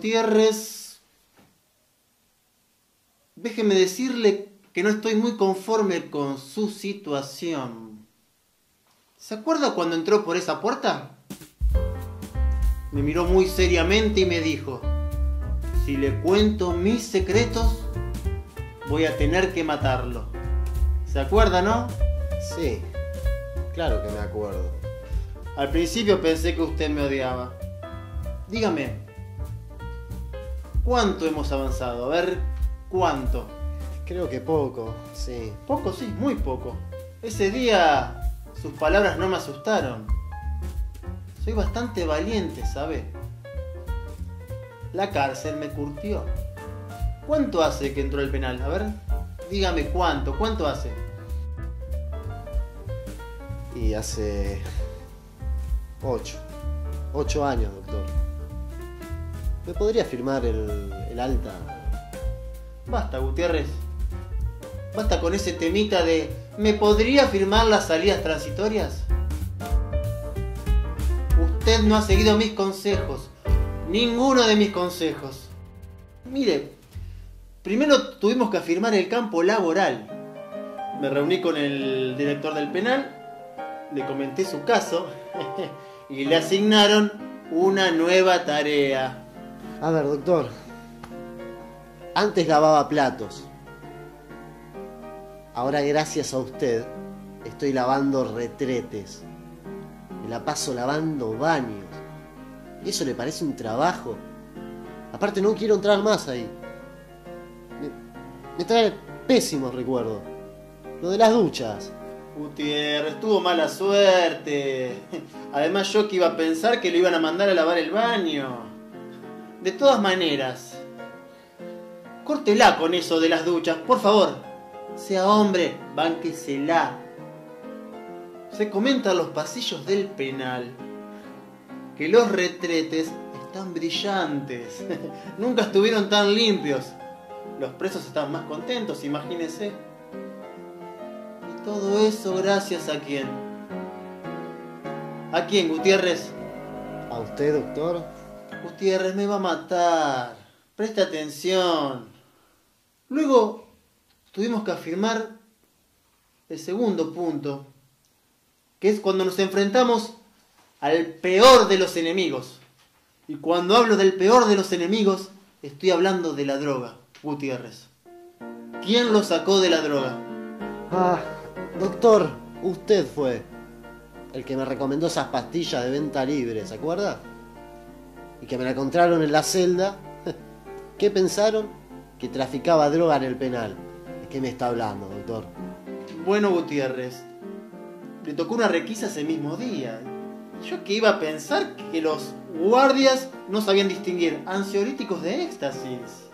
Gutiérrez, déjeme decirle que no estoy muy conforme con su situación. ¿Se acuerda cuando entró por esa puerta? Me miró muy seriamente y me dijo: si le cuento mis secretos, voy a tener que matarlo. ¿Se acuerda, no? Sí, claro que me acuerdo. Al principio pensé que usted me odiaba. Dígame, ¿cuánto hemos avanzado? A ver, ¿cuánto? Creo que poco, sí. Poco, sí, muy poco. Ese día sus palabras no me asustaron. Soy bastante valiente, ¿sabe? La cárcel me curtió. ¿Cuánto hace que entró al penal? A ver, dígame ¿cuánto hace? Y hace 8 años, doctor. ¿Me podría firmar el alta? Basta, Gutiérrez. Basta con ese temita de ¿me podría firmar las salidas transitorias? Usted no ha seguido mis consejos. Ninguno de mis consejos. Mire, primero tuvimos que afirmar el campo laboral. Me reuní con el director del penal, le comenté su caso y le asignaron una nueva tarea. A ver, doctor. Antes lavaba platos. Ahora, gracias a usted, estoy lavando retretes. Me la paso lavando baños. ¿Y eso le parece un trabajo? Aparte, no quiero entrar más ahí. Me trae pésimos recuerdos. Lo de las duchas. Gutiérrez, tuvo mala suerte. Además, yo que iba a pensar que lo iban a mandar a lavar el baño. De todas maneras, córtela con eso de las duchas, por favor. Sea hombre, bánquesela. Se comenta en los pasillos del penal que los retretes están brillantes. Nunca estuvieron tan limpios. Los presos están más contentos, imagínense. Y todo eso gracias a quién. ¿A quién, Gutiérrez? ¿A usted, doctor? Gutiérrez me va a matar. Preste atención. Luego tuvimos que afirmar el segundo punto, que es cuando nos enfrentamos al peor de los enemigos. Y cuando hablo del peor de los enemigos, estoy hablando de la droga, Gutiérrez. ¿Quién lo sacó de la droga? Ah, doctor, usted fue el que me recomendó esas pastillas de venta libre, ¿se acuerda? Y que me la encontraron en la celda. ¿Qué pensaron? Que traficaba droga en el penal. ¿De qué me está hablando, doctor? Bueno, Gutiérrez, le tocó una requisa ese mismo día. Yo que iba a pensar que los guardias no sabían distinguir ansiolíticos de éxtasis.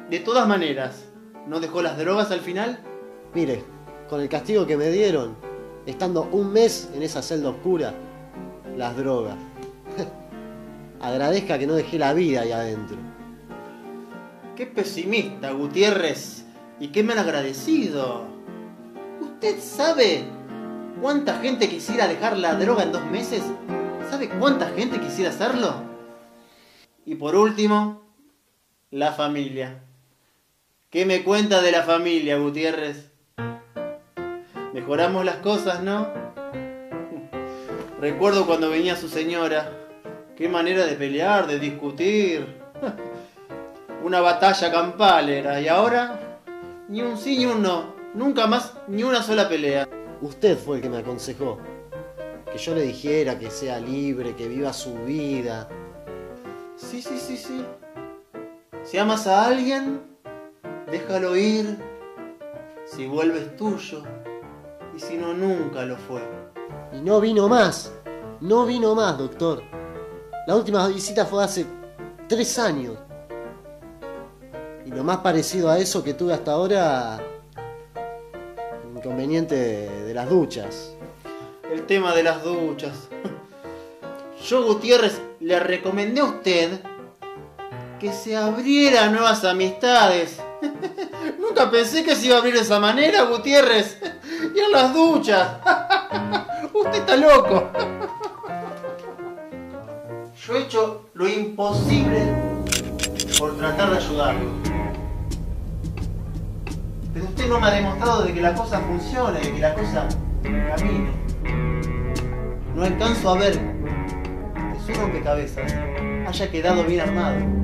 De todas maneras, ¿no dejó las drogas al final? Mire, con el castigo que me dieron, estando un mes en esa celda oscura, las drogas. Agradezca que no dejé la vida ahí adentro. Qué pesimista, Gutiérrez. Y qué mal agradecido. ¿Usted sabe cuánta gente quisiera dejar la droga en 2 meses? ¿Sabe cuánta gente quisiera hacerlo? Y por último, la familia. ¿Qué me cuenta de la familia, Gutiérrez? Mejoramos las cosas, ¿no? Recuerdo cuando venía su señora. Qué manera de pelear, de discutir. Una batalla campal era. Y ahora, ni un sí ni un no. Nunca más ni una sola pelea. Usted fue el que me aconsejó. Que yo le dijera que sea libre, que viva su vida. Sí. Si amas a alguien, déjalo ir. Si vuelve es tuyo. Y si no, nunca lo fue. Y no vino más. No vino más, doctor. La última visita fue hace 3 años. Y lo más parecido a eso que tuve hasta ahora, el inconveniente de las duchas. El tema de las duchas. Yo, Gutiérrez, le recomendé a usted que se abriera a nuevas amistades. Nunca pensé que se iba a abrir de esa manera, Gutiérrez. Y en las duchas. Usted está loco. Yo he hecho lo imposible por tratar de ayudarlo. Pero usted no me ha demostrado de que la cosa funcione, de que la cosa camine. No alcanzo a ver que su rompecabezas haya quedado bien armado.